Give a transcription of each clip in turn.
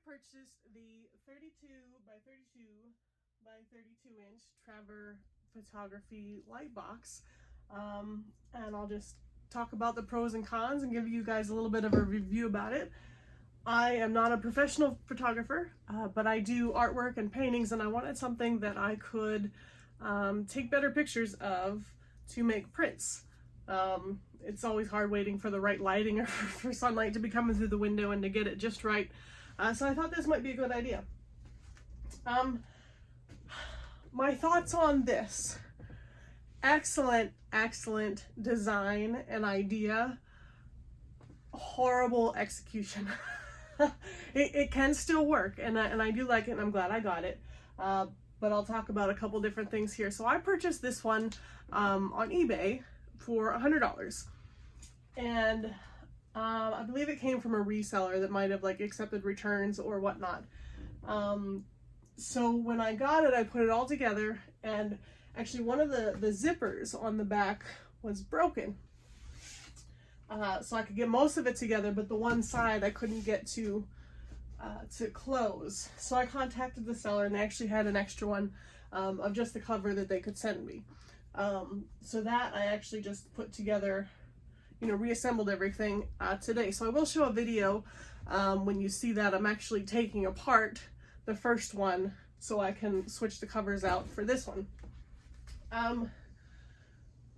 purchased the 32 by 32 by 32 inch Travor photography light box, and I'll just talk about the pros and cons and give you guys a little bit of a review about it. I am not a professional photographer, but I do artwork and paintings, and I wanted something that I could take better pictures of to make prints. It's always hard waiting for the right lighting or for sunlight to be coming through the window and to get it just right. So I thought this might be a good idea. My thoughts on this: excellent design and idea, horrible execution. It can still work, and I do like it, and I'm glad I got it. But I'll talk about a couple different things here. So I purchased this one on eBay for $100, and I believe it came from a reseller that might have like accepted returns or whatnot. So when I got it, I put it all together, and actually one of the zippers on the back was broken. So I could get most of it together, but the one side I couldn't get to close. So I contacted the seller, and they actually had an extra one of just the cover that they could send me. So that I actually just put together, reassembled everything today. So I will show a video when you see that I'm actually taking apart the first one so I can switch the covers out for this one.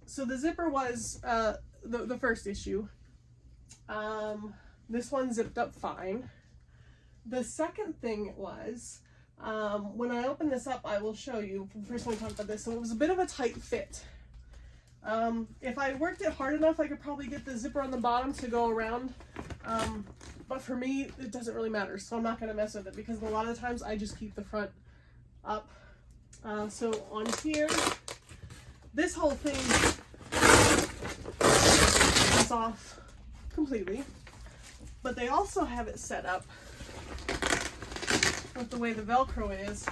So the zipper was the first issue. This one zipped up fine. The second thing was, when I open this up, I will show you. First, when we talk about this, so it was a bit of a tight fit. If I worked it hard enough, I could probably get the zipper on the bottom to go around. But for me, it doesn't really matter, so I'm not going to mess with it, because a lot of the times I just keep the front up. So on here, this whole thing is off completely, but they also have it set up with the way the Velcro is,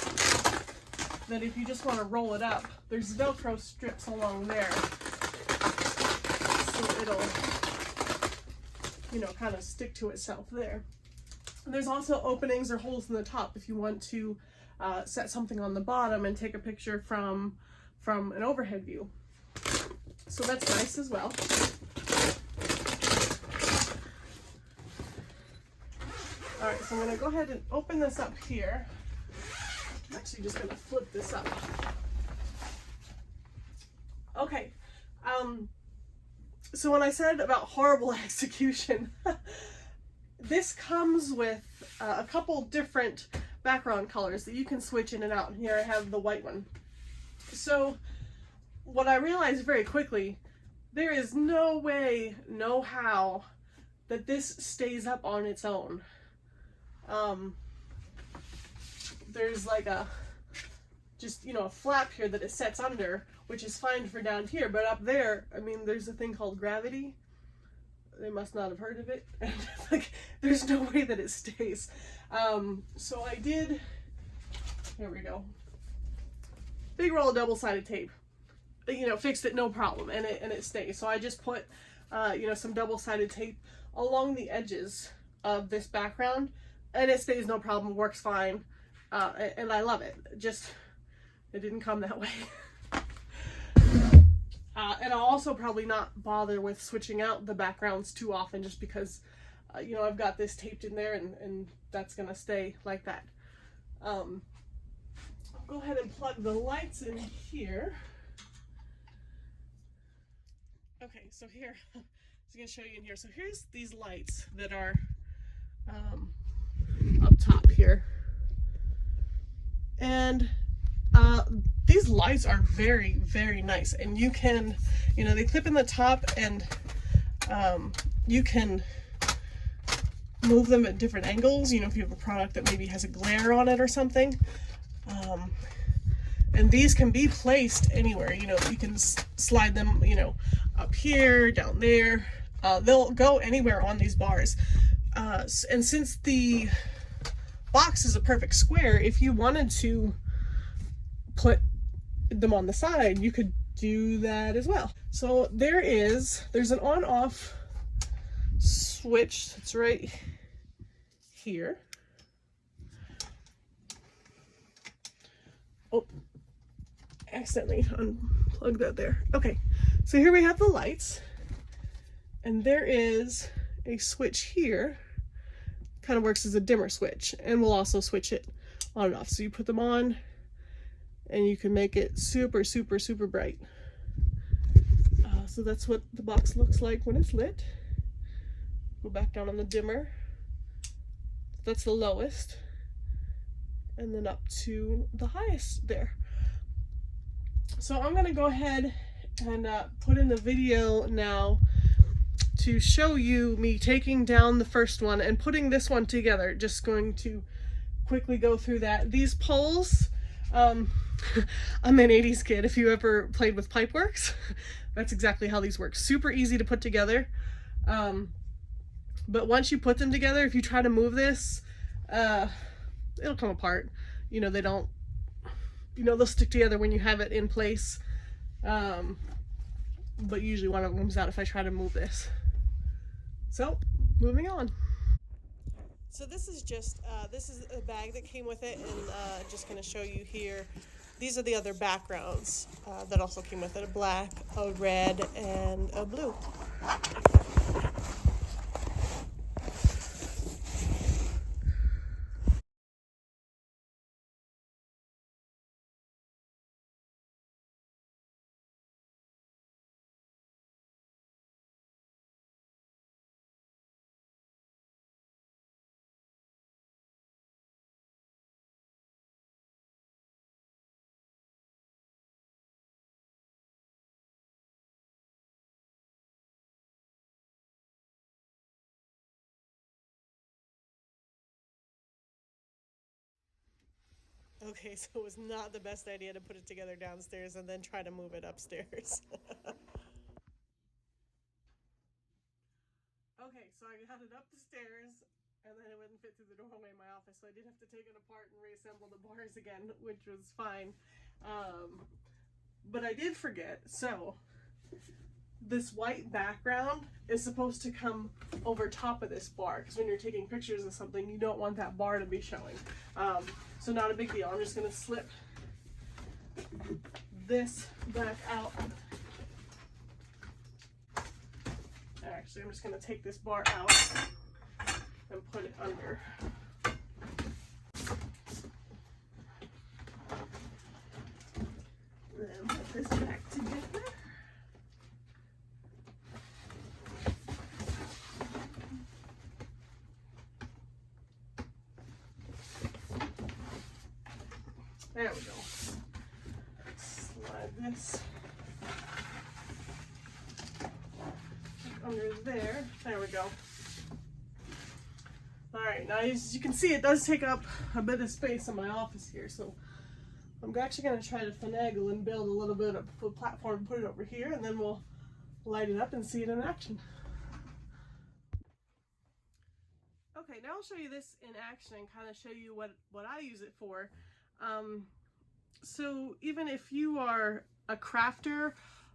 that if you just want to roll it up, there's Velcro strips along there, so it'll, kind of stick to itself there. And there's also openings or holes in the top if you want to set something on the bottom and take a picture from an overhead view. So that's nice as well. All right, so I'm going to go ahead and open this up here. I'm actually just going to flip this up. Okay, so when I said about horrible execution, this comes with a couple different background colors that you can switch in and out. Here I have the white one. So what I realized very quickly, there is no way, no how, that this stays up on its own. There's like a flap here that it sets under, which is fine for down here, but up there, there's a thing called gravity. They must not have heard of it. Like, there's no way that it stays. So I did, here we go, big roll of double-sided tape, fixed it, no problem, and it stays. So I just put, some double-sided tape along the edges of this background, and it stays no problem, works fine, and I love it. Just, it didn't come that way. And I'll also probably not bother with switching out the backgrounds too often, just because, I've got this taped in there, and that's gonna stay like that. I'll go ahead and plug the lights in here. Okay, so here, I was gonna show you in here. So here's these lights that are up top here, and these lights are very nice, and you can, they clip in the top, and you can move them at different angles, if you have a product that maybe has a glare on it or something. And these can be placed anywhere, you can slide them, up here, down there. They'll go anywhere on these bars. And since the box is a perfect square, if you wanted to put them on the side, you could do that as well. So there's an on-off switch that's right here. Oh, accidentally unplugged that there. Okay, so here we have the lights, and there is a switch here. Kind of works as a dimmer switch, and we'll also switch it on and off. So you put them on, and you can make it super, super, super bright. So that's what the box looks like when it's lit. Go back down on the dimmer. That's the lowest, and then up to the highest there. So I'm gonna go ahead and put in the video now to show you me taking down the first one and putting this one together. Just going to quickly go through that. These poles, I'm an 80s kid. If you ever played with Pipeworks, that's exactly how these work. Super easy to put together. But once you put them together, if you try to move this, it'll come apart. You know, they don't, you know, they'll stick together when you have it in place. But usually one of them comes out if I try to move this. So, moving on. So this is just, this is a bag that came with it, and just going to show you here. These are the other backgrounds that also came with it, a black, a red, and a blue. Okay, so it was not the best idea to put it together downstairs and then try to move it upstairs. Okay, so I got it up the stairs, and then it wouldn't fit through the doorway in my office, so I did have to take it apart and reassemble the bars again, which was fine. But I did forget, so this white background is supposed to come over top of this bar, because when you're taking pictures of something, you don't want that bar to be showing. So not a big deal. I'm just going to slip this back out. Actually, I'm just going to take this bar out and put it under. Then put this back together. There we go. Slide this under there. There we go. Alright, now as you can see, it does take up a bit of space in my office here, so I'm actually going to try to finagle and build a little bit of a platform and put it over here, and then we'll light it up and see it in action. Okay, now I'll show you this in action and kind of show you what I use it for. So even if you are a crafter,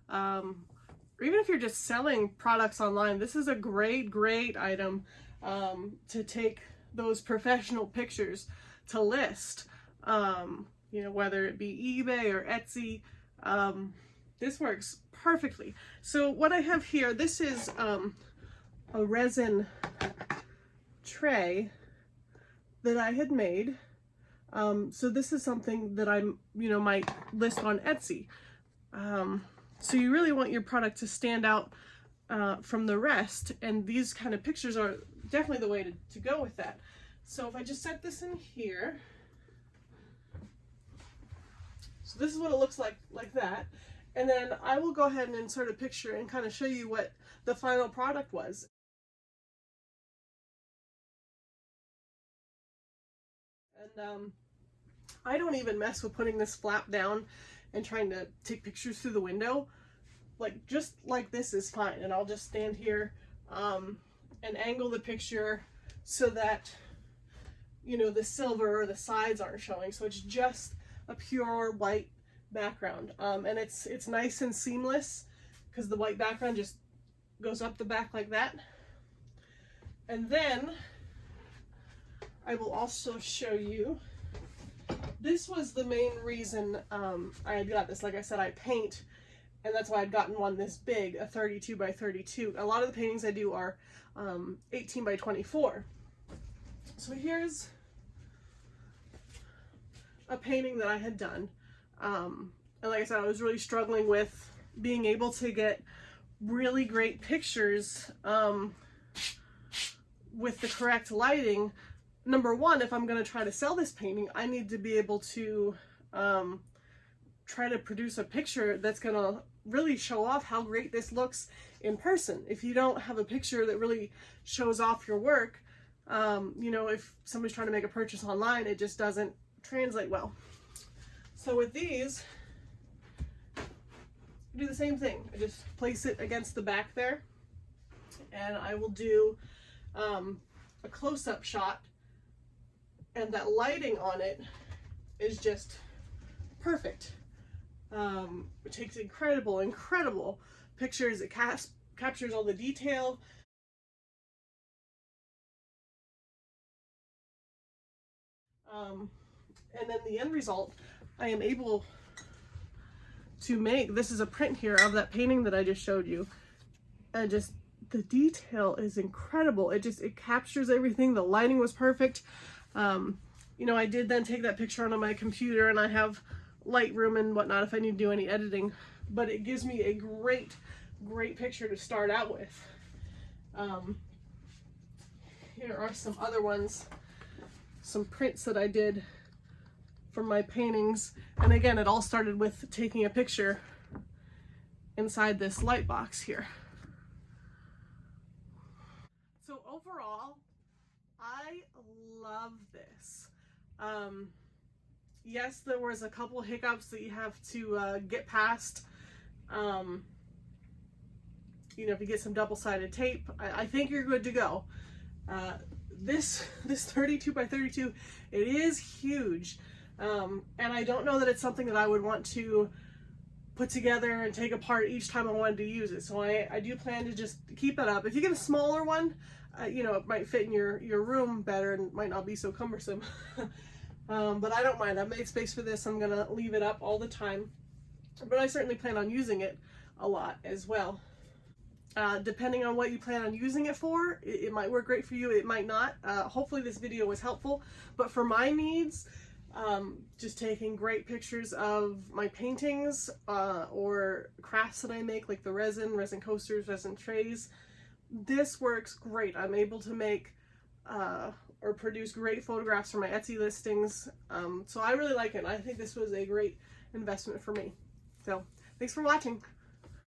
or even if you're just selling products online, this is a great item to take those professional pictures to list. You know, whether it be eBay or Etsy, this works perfectly. So what I have here, this is a resin tray that I had made. So this is something that I'm, you know, might list on Etsy. So you really want your product to stand out from the rest, and these kind of pictures are definitely the way to go with that. So if I just set this in here, so this is what it looks like that, and then I will go ahead and insert a picture and kind of show you what the final product was. And I don't even mess with putting this flap down and trying to take pictures through the window. Like, just like this is fine, and I'll just stand here and angle the picture so that, you know, the silver or the sides aren't showing, so it's just a pure white background. And it's nice and seamless because the white background just goes up the back like that. And then I will also show you this was the main reason I had got this. Like I said, I paint, and that's why I'd gotten one this big, a 32 by 32. A lot of the paintings I do are 18 by 24. So here's a painting that I had done. And like I said, I was really struggling with being able to get really great pictures with the correct lighting. Number one, if I'm going to try to sell this painting, I need to be able to try to produce a picture that's going to really show off how great this looks in person. If you don't have a picture that really shows off your work, you know, if somebody's trying to make a purchase online, it just doesn't translate well. So with these, I do the same thing. I just place it against the back there, and I will do a close-up shot, and that lighting on it is just perfect. It takes incredible pictures. It captures all the detail. And then the end result, I am able to make, this is a print here of that painting that I just showed you. And just the detail is incredible. It captures everything. The lighting was perfect. You know, I did then take that picture onto my computer, and I have Lightroom and whatnot if I need to do any editing, but it gives me a great picture to start out with. Here are some other ones, some prints that I did from my paintings, and again, it all started with taking a picture inside this light box here. So overall, I love this. Yes, there was a couple hiccups that you have to get past. You know, if you get some double-sided tape, I think you're good to go. This 32 by 32, it is huge. And I don't know that it's something that I would want to put together and take apart each time I wanted to use it. So I do plan to just keep it up. If you get a smaller one, you know, it might fit in your room better and might not be so cumbersome. But I don't mind. I've made space for this. I'm gonna leave it up all the time. But I certainly plan on using it a lot as well. Depending on what you plan on using it for, it might work great for you, it might not. Hopefully this video was helpful, but for my needs, just taking great pictures of my paintings or crafts that I make, like the resin coasters, resin trays, this works great. I'm able to make or produce great photographs for my Etsy listings, so I really like it. I think this was a great investment for me. So thanks for watching.